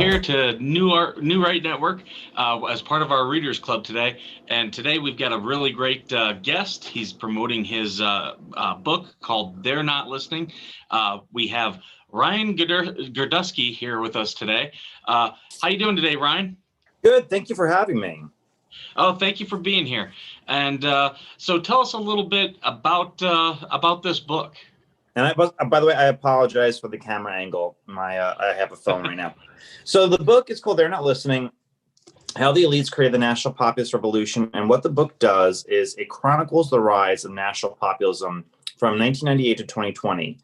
here to New Right Network as part of our Readers Club today. And today we've got a really great guest. He's promoting his book called They're Not Listening. We have Ryan Gerdusky here with us today. How you doing today, Ryan? Good. Thank you for having me. Oh, thank you for being here. And so tell us a little bit about this book. And by the way, I apologize for the camera angle. I have a phone right now. So the book is called They're Not Listening, How the Elites Created the National Populist Revolution. And what the book does is it chronicles the rise of national populism from 1998 to 2020.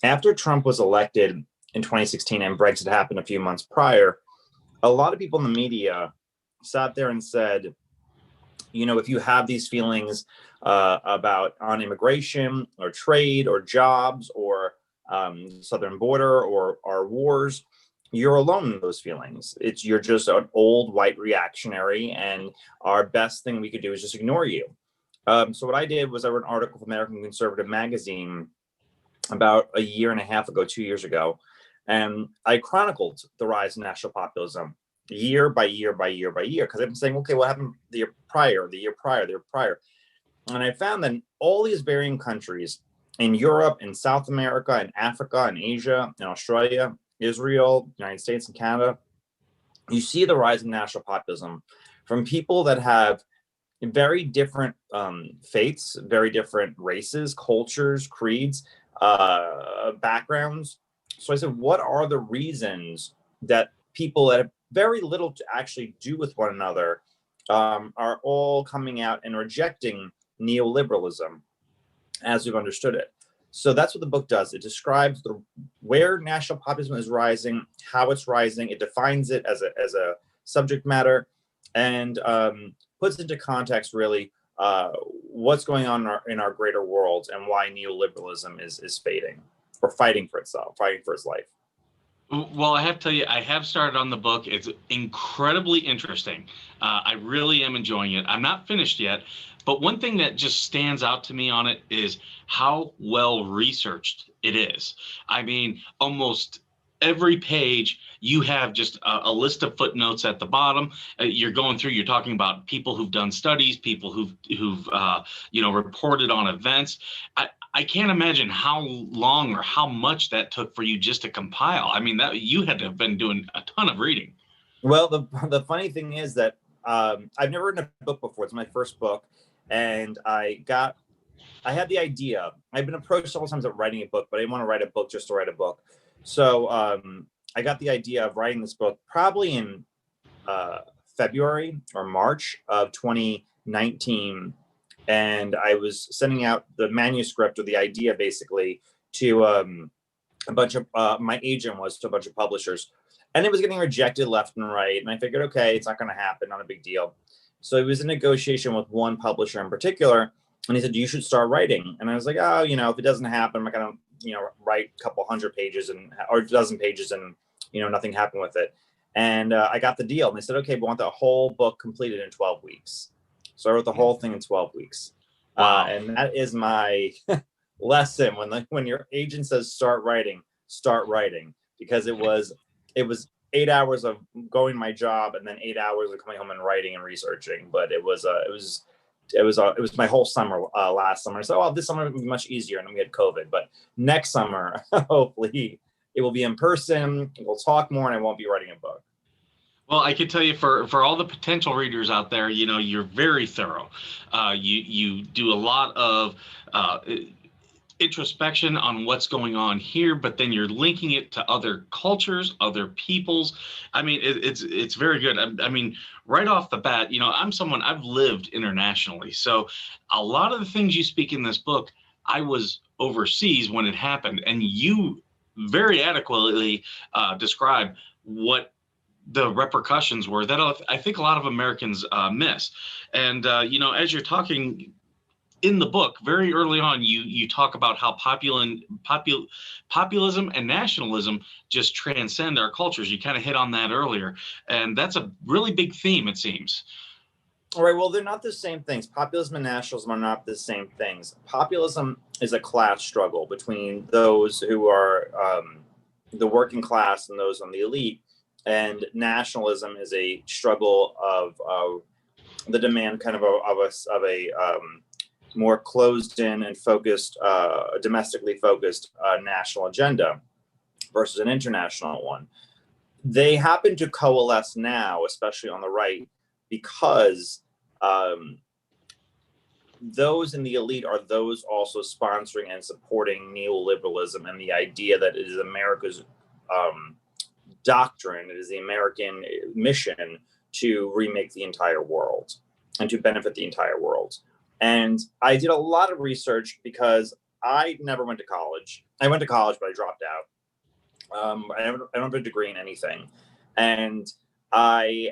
After Trump was elected in 2016 and Brexit happened a few months prior, a lot of people in the media sat there and said, you know, if you have these feelings on immigration or trade or jobs or southern border or our wars, you're alone in those feelings. You're just an old white reactionary, and our best thing we could do is just ignore you. So what I did was I wrote an article for American Conservative magazine about a year and a half ago, 2 years ago, and I chronicled the rise of national populism year by year by year by year, because I've been saying, okay, what happened the year prior, the year prior, the year prior? And I found that in all these varying countries in Europe, in South America, in Africa, in Asia, in Australia, Israel, United States, and Canada, you see the rise in national populism from people that have very different faiths, very different races, cultures, creeds, backgrounds. So I said, what are the reasons that people that have very little to actually do with one another are all coming out and rejecting neoliberalism as we've understood it? So that's what the book does. It describes where national populism is rising, how it's rising. It defines it as a subject matter, and puts into context really what's going on in our greater world and why neoliberalism is fading or fighting for itself, fighting for its life. Well, I have to tell you, I have started on the book. It's incredibly interesting. I really am enjoying it. I'm not finished yet, but one thing that just stands out to me on it is how well researched it is. I mean, almost every page you have just a list of footnotes at the bottom. You're going through, you're talking about people who've done studies, people who've reported on events. I can't imagine how long or how much that took for you just to compile. I mean, that you had to have been doing a ton of reading. Well, the funny thing is that I've never written a book before. It's my first book, and I had the idea. I've been approached several times at writing a book, but I didn't want to write a book just to write a book. So I got the idea of writing this book probably in February or March of 2019. And I was sending out the manuscript or the idea basically to a bunch of my agent was to a bunch of publishers, and it was getting rejected left and right. And I figured, okay, it's not going to happen, not a big deal. So it was in negotiation with one publisher in particular, and he said, you should start writing. And I was like, oh, if it doesn't happen, I'm not going to write a couple hundred pages or a dozen pages and nothing happened with it. And I got the deal, and they said, okay, but I want the whole book completed in 12 weeks. So I wrote the whole thing in 12 weeks. Wow. And that is my lesson. When your agent says start writing, because it was 8 hours of going to my job and then 8 hours of coming home and writing and researching. But it was my whole summer last summer. So this summer will be much easier, and we had COVID. But next summer, hopefully, it will be in person. We'll talk more, and I won't be writing a book. Well, I can tell you for all the potential readers out there, you're very thorough. You do a lot of introspection on what's going on here, but then you're linking it to other cultures, other peoples. I mean, it's very good. I mean, right off the bat, I've lived internationally, so a lot of the things you speak in this book, I was overseas when it happened, and you very adequately describe what the repercussions were that I think a lot of Americans miss. And, as you're talking in the book, very early on, you talk about how populism and nationalism just transcend our cultures. You kind of hit on that earlier. And that's a really big theme, it seems. All right, well, they're not the same things. Populism and nationalism are not the same things. Populism is a class struggle between those who are the working class and those on the elite. and nationalism is a struggle of the demand kind of a more closed in and focused, domestically focused national agenda versus an international one. They happen to coalesce now, especially on the right, because those in the elite are those also sponsoring and supporting neoliberalism and the idea that it is America's doctrine, it is the American mission to remake the entire world and to benefit the entire world. And I did a lot of research because I never went to college. I went to college, but I dropped out. I don't have a degree in anything. And I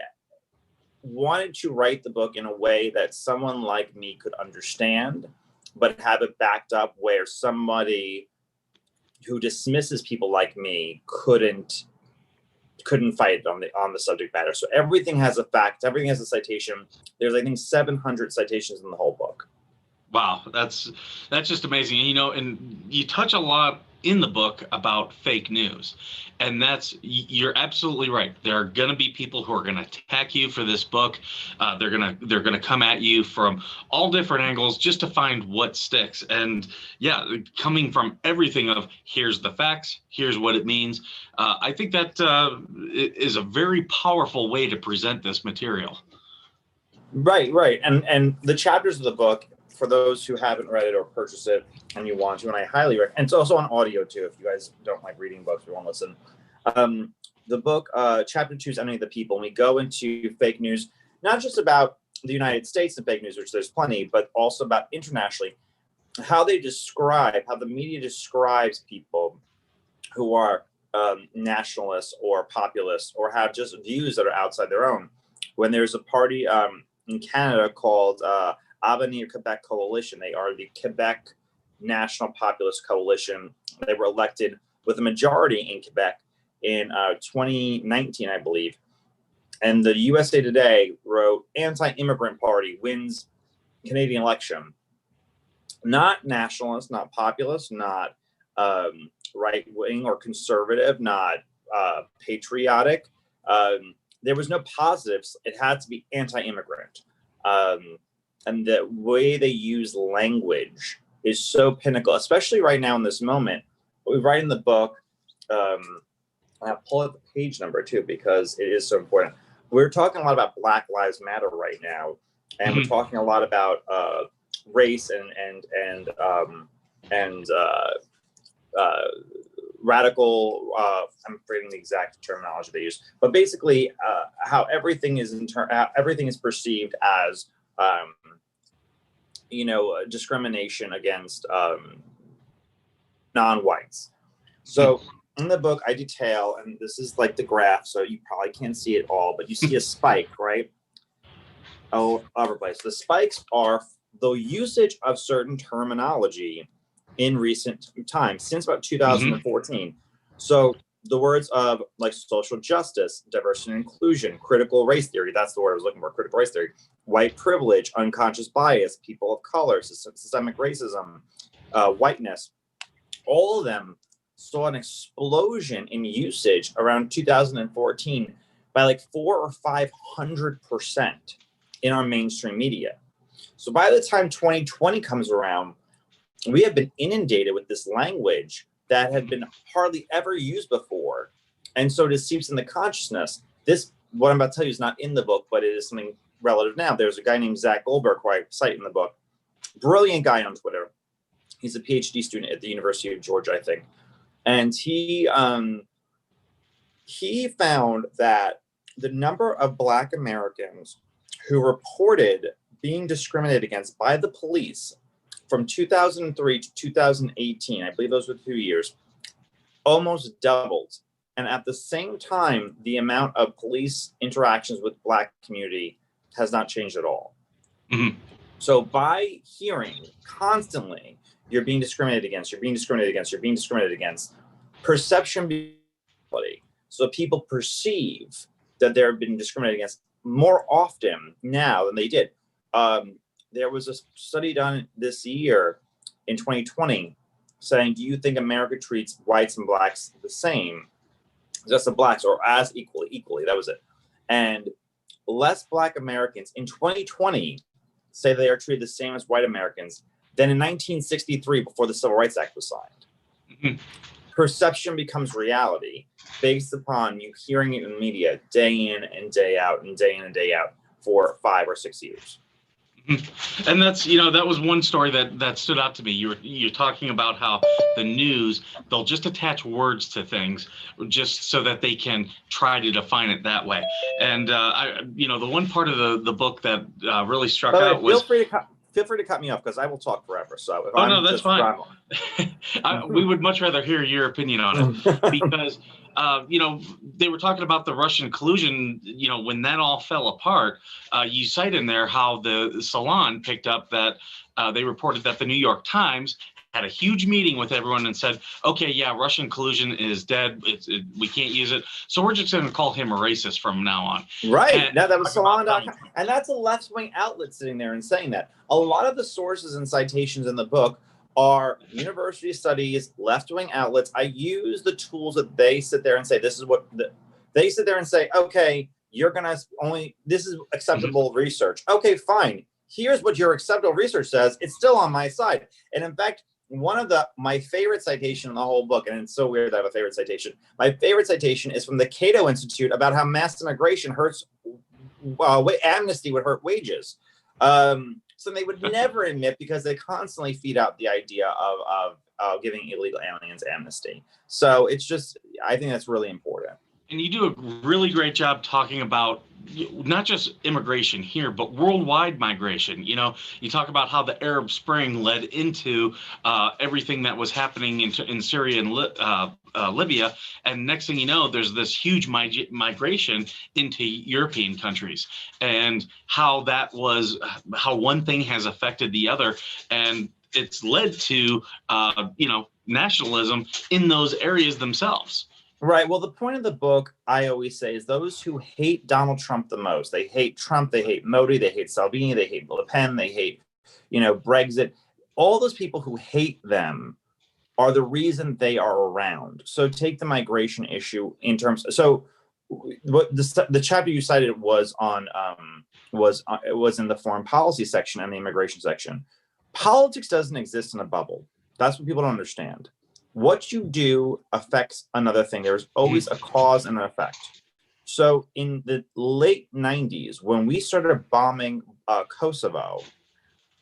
wanted to write the book in a way that someone like me could understand, but have it backed up where somebody who dismisses people like me couldn't fight on the subject matter. So everything has a fact, everything has a citation. There's, I think, 700 citations in the whole book. Wow, that's just amazing. You know, and you touch a lot in the book about fake news, and you're absolutely right. There are going to be people who are going to attack you for this book. They're gonna come at you from all different angles just to find what sticks. And yeah, coming from everything of here's the facts, here's what it means. I think that is a very powerful way to present this material. Right, and the chapters of the book, for those who haven't read it or purchased it and you want to, and I highly recommend, and it's also on audio too, if you guys don't like reading books or want to listen. The book, chapter 2 is Enemy of the People, and we go into fake news, not just about the United States and fake news, which there's plenty, but also about internationally, how the media describes people who are nationalists or populists or have just views that are outside their own. When there's a party in Canada called Avenir Quebec Coalition. They are the Quebec National Populist Coalition. They were elected with a majority in Quebec in 2019, I believe. And the USA Today wrote, anti-immigrant party wins Canadian election. Not nationalist, not populist, not right-wing or conservative, not patriotic. There was no positives. It had to be anti-immigrant. And the way they use language is so pinnacle, especially right now in this moment. We write in the book, I'll pull up the page number too, because it is so important. We're talking a lot about Black Lives Matter right now, and we're talking a lot about race and radical. I'm forgetting the exact terminology they use, but basically, how everything is everything is perceived as discrimination against non-whites. So in the book, I detail, and this is like the graph, so you probably can't see it all, but you see a spike, right? All over the place. The spikes are the usage of certain terminology in recent times, since about 2014. So the words of like social justice, diversity and inclusion, critical race theory, that's the word I was looking for, critical race theory, white privilege, unconscious bias, people of color, systemic racism, whiteness, all of them saw an explosion in usage around 2014 by like 400 or 500% in our mainstream media. So by the time 2020 comes around, we have been inundated with this language that had been hardly ever used before. And so it seeps in the consciousness. This, what I'm about to tell you, is not in the book, but it is something relative now. There's a guy named Zach Goldberg, who I cite in the book. Brilliant guy on Twitter. He's a PhD student at the University of Georgia, I think. And he found that the number of Black Americans who reported being discriminated against by the police from 2003 to 2018, I believe those were 2 years, almost doubled. And at the same time, the amount of police interactions with Black community has not changed at all. So by hearing constantly, you're being discriminated against, you're being discriminated against, you're being discriminated against, perception, so people perceive that they're being discriminated against more often now than they did. There was a study done this year in 2020 saying, do you think America treats whites and Blacks the same? just the blacks, or as equally. That was it. And less Black Americans in 2020 say they are treated the same as white Americans than in 1963 before the Civil Rights Act was signed. Mhm. Perception becomes reality based upon you hearing it in the media day in and day out and day in and day out for 5 or 6 years. And that's, that was one story that stood out to me. You're talking about how the news, they'll just attach words to things just so that they can try to define it that way. And the one part of the book that really struck out was, feel free to cut me off because I will talk forever. So if no, that's fine. We would much rather hear your opinion on it because they were talking about the Russian collusion. When that all fell apart, you cite in there how the Salon picked up that they reported that the New York Times had a huge meeting with everyone and said, okay, yeah, Russian collusion is dead. We can't use it. So we're just going to call him a racist from now on. Right. Now that was Salon.com. And that's a left-wing outlet sitting there and saying that. A lot of the sources and citations in the book are university studies, left-wing outlets. I use the tools that they sit there and say, this is what they sit there and say, okay, this is acceptable research. Okay, fine. Here's what your acceptable research says. It's still on my side. And in fact, one of my favorite citation in the whole book, and it's so weird that I have a favorite citation. My favorite citation is from the Cato Institute about how mass immigration hurts, amnesty would hurt wages. So they would never admit because they constantly feed out the idea of giving illegal aliens amnesty. So it's just, I think that's really important. And you do a really great job talking about not just immigration here, but worldwide migration. You talk about how the Arab Spring led into everything that was happening in Syria and Libya. And next thing you know, there's this huge migration into European countries, and how one thing has affected the other. And it's led to, nationalism in those areas themselves. Right. Well, the point of the book, I always say, is those who hate Donald Trump the most. They hate Trump. They hate Modi. They hate Salvini. They hate Le Pen. They hate, Brexit. All those people who hate them are the reason they are around. So take the migration issue in terms. So what the chapter you cited was on it was in the foreign policy section and the immigration section. Politics doesn't exist in a bubble. That's what people don't understand. What you do affects another thing. There's always a cause and an effect. So in the late 90s, when we started bombing Kosovo,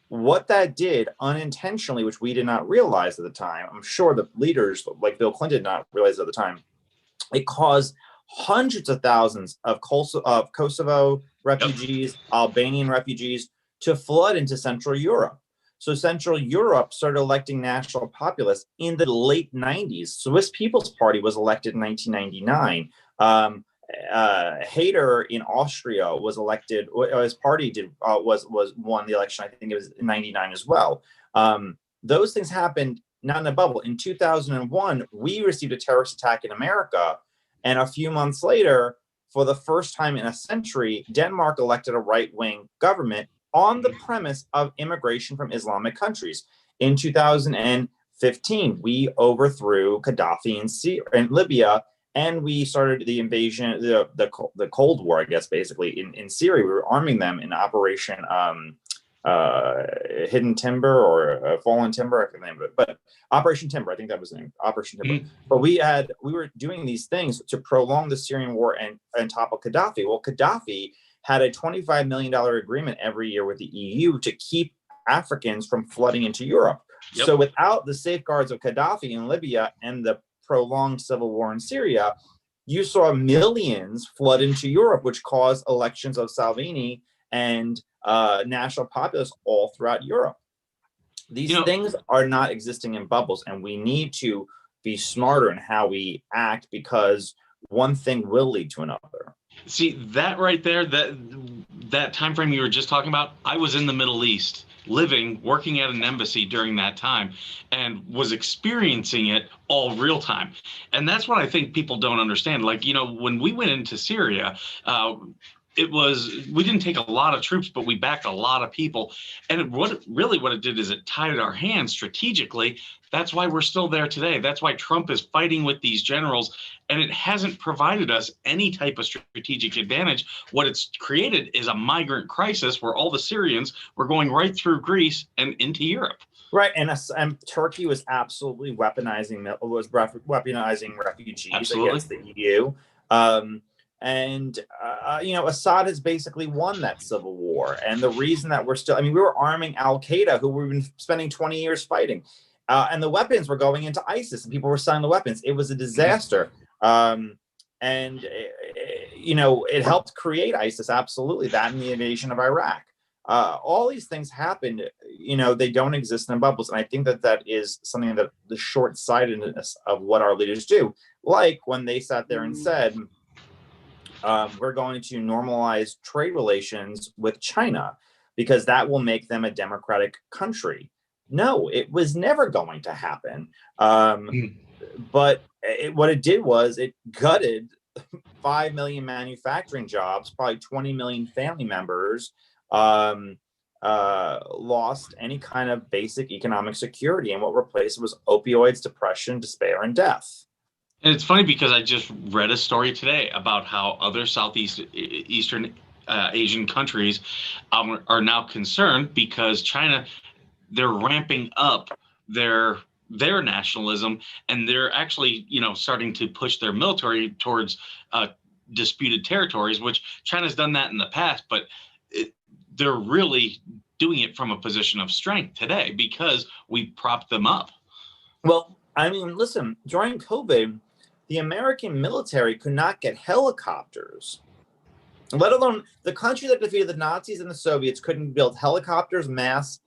what that did unintentionally, which we did not realize at the time, I'm sure the leaders like Bill Clinton did not realize at the time, it caused hundreds of thousands of Kosovo refugees, Albanian refugees to flood into Central Europe. So Central Europe started electing national populists in the late 90s. Swiss People's Party was elected in 1999. Haider in Austria was elected. His party won the election. I think it was in 99 as well. Those things happened not in a bubble. In 2001, we received a terrorist attack in America, and a few months later, for the first time in a century, Denmark elected a right-wing government on the premise of immigration from Islamic countries. In 2015, we overthrew Gaddafi in Libya, and we started the invasion, the Cold War, I guess, basically in Syria. We were arming them in Operation Hidden Timber or Fallen Timber, I can't remember it, but Operation Timber, I think that was the name, Operation Timber. But we were doing these things to prolong the Syrian war and topple Gaddafi. Well, Gaddafi had a $25 million agreement every year with the EU to keep Africans from flooding into Europe. Yep. So without the safeguards of Gaddafi in Libya and the prolonged civil war in Syria, you saw millions flood into Europe, which caused elections of Salvini and national populists all throughout Europe. These things are not existing in bubbles, and we need to be smarter in how we act, because one thing will lead to another. See, that right there, that time frame you were just talking about, I was in the Middle East, working at an embassy during that time, and was experiencing it all real time. And that's what I think people don't understand. Like, when we went into Syria, we didn't take a lot of troops, but we backed a lot of people. And what it did is it tied our hands strategically That's why we're still there today. That's why Trump is fighting with these generals, and it hasn't provided us any type of strategic advantage. What it's created is a migrant crisis where all the Syrians were going right through Greece and into Europe. Right, and Turkey was absolutely weaponizing refugees Absolutely. against the EU. Assad has basically won that civil war. And the reason that we were arming Al Qaeda, who we've been spending 20 years fighting, and the weapons were going into ISIS, and people were selling the weapons. It was a disaster. It helped create ISIS, absolutely, that and the invasion of Iraq. All these things happened, they don't exist in bubbles. And I think that is something that the short-sightedness of what our leaders do, like when they sat there and said, we're going to normalize trade relations with China because that will make them a democratic country. No, it was never going to happen. But what it did was it gutted 5 million manufacturing jobs, probably 20 million family members, lost any kind of basic economic security, and what replaced it was opioids, depression, despair, and death. And it's funny because I just read a story today about how other Eastern Asian countries are now concerned because China, they're ramping up their nationalism, and they're actually, starting to push their military towards disputed territories, which China's done that in the past, but they're really doing it from a position of strength today because we propped them up. Well, I mean, listen, during COVID, the American military could not get helicopters, let alone the country that defeated the Nazis and the Soviets couldn't build helicopters, masks,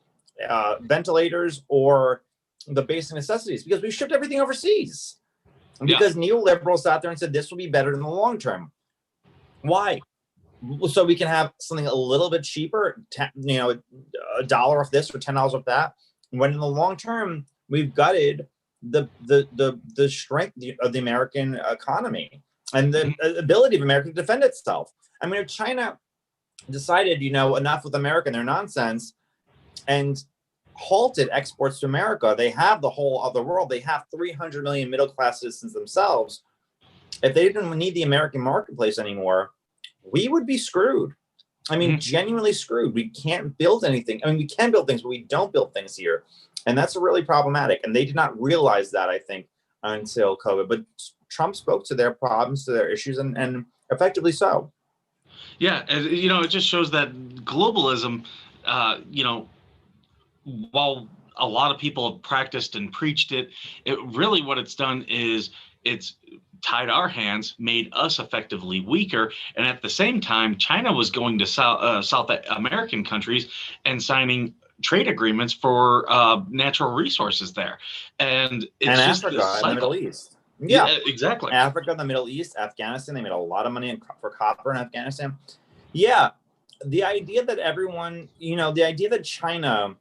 ventilators, or the basic necessities because we shipped everything overseas. Because neoliberals sat there and said this will be better in the long term. Why? So we can have something a little bit cheaper, $1 off this or $10 off that. When in the long term, we've gutted the strength of the American economy and the ability of America to defend itself. I mean, if China decided, enough with America and their nonsense and halted exports to America, they have the whole other world. They have 300 million middle-class citizens themselves. If they didn't need the American marketplace anymore, we would be screwed. I mean, genuinely screwed. We can't build anything. I mean, we can build things, but we don't build things here. And that's really problematic. And they did not realize that, I think, until COVID. But Trump spoke to their problems, to their issues, and effectively so. Yeah, it just shows that globalism, while a lot of people have practiced and preached it, really what it's done is it's tied our hands, made us effectively weaker. And at the same time, China was going to South American countries and signing trade agreements for natural resources there. And it's just Africa and the Middle East. Yeah, exactly. Africa, the Middle East, Afghanistan, they made a lot of money for copper in Afghanistan. Yeah, the idea that the idea that China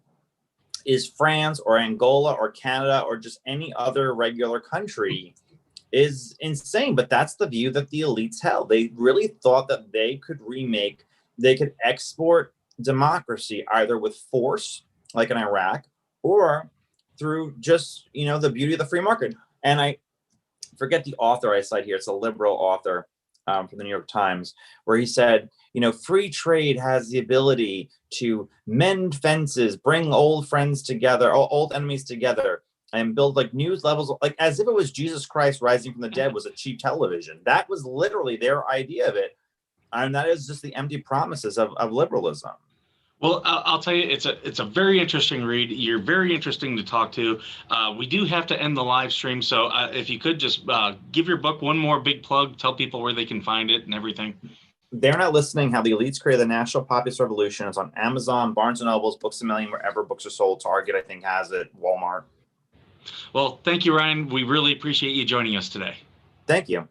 is France or Angola or Canada or just any other regular country is insane. But that's the view that the elites held. They really thought that they could export democracy either with force, like in Iraq, or through just, the beauty of the free market. And I forget the author I cite here. It's a liberal author from the New York Times, where he said, free trade has the ability to mend fences, bring old friends together, old enemies together, and build like new levels, like as if it was Jesus Christ rising from the dead was a cheap television. That was literally their idea of it. And that is just the empty promises of liberalism. Well, I'll tell you, it's a very interesting read. You're very interesting to talk to. We do have to end the live stream, so if you could just give your book one more big plug, tell people where they can find it and everything. They're Not Listening: How the Elites Created the National Populist Revolution. It's on Amazon, Barnes & Noble's, Books A Million, wherever books are sold. Target, I think, has it. Walmart. Well, thank you, Ryan. We really appreciate you joining us today. Thank you.